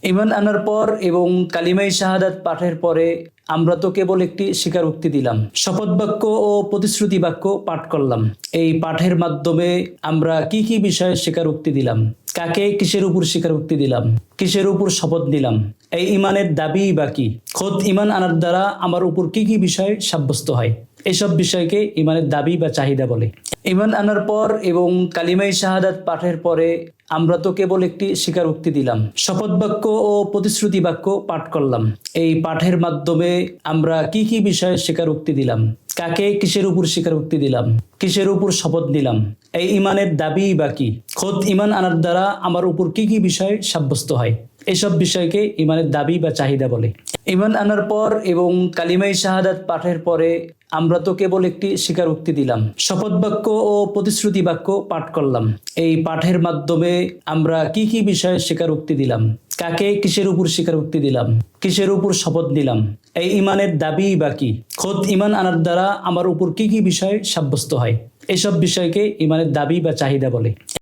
ঈমান আনার পর এবং কালিমায়ে শাহাদাত পাঠের পরে আমরা তো কেবল একটি স্বীকারোক্তি দিলাম, শপথ বাক্য ও প্রতিশ্রুতি বাক্য পাঠ করলাম। এই পাঠের মাধ্যমে আমরা কি কি বিষয়ে স্বীকারোক্তি দিলাম, কাকে কিসের উপর স্বীকারোক্তি দিলাম, কিসের উপর শপথ নিলাম, এই ঈমানের দাবি বা কি, খোদ ঈমান আনার দ্বারা আমার উপর কি কি বিষয় সাব্যস্ত হয়, এসব বিষয়কে ঈমানের দাবি বা চাহিদা বলে। ঈমান আনার পর এবং কালিমায়ে শাহাদাত পাঠের পরে আমরা তো কেবল একটি স্বীকারোক্তি দিলাম, শপথ বাক্য ও প্রতিশ্রুতি বাক্য পাঠ করলাম। এই পাঠের মাধ্যমে আমরা কি কি বিষয়ে স্বীকারোক্তি দিলাম, কাকে কিসের উপর স্বীকারোক্তি দিলাম, কিসের উপর শপথ নিলাম, এই ঈমানের দাবি বা কি, খোদ ঈমান আনার দ্বারা আমার উপর কি কি বিষয় সাব্যস্ত হয়, এসব বিষয়কে ঈমানের দাবি বা চাহিদা বলে। ঈমান আনার পর এবং কালিমায়ে শাহাদাত পাঠের পরে আমরা তো কেবল একটি স্বীকারোক্তি দিলাম, শপথ বাক্য ও প্রতিশ্রুতি বাক্য পাঠ করলাম। এই পাঠের মাধ্যমে আমরা কি কি বিষয়ে স্বীকারোক্তি দিলাম, কাকে কিসের উপর স্বীকারোক্তি দিলাম, কিসের উপর শপথ নিলাম, এই ঈমানের দাবি বা কি, খোদ ঈমান আনার দ্বারা আমার উপর কি কি বিষয় সাব্যস্ত হয়, এসব বিষয়কে ঈমানের দাবি বা চাহিদা বলে।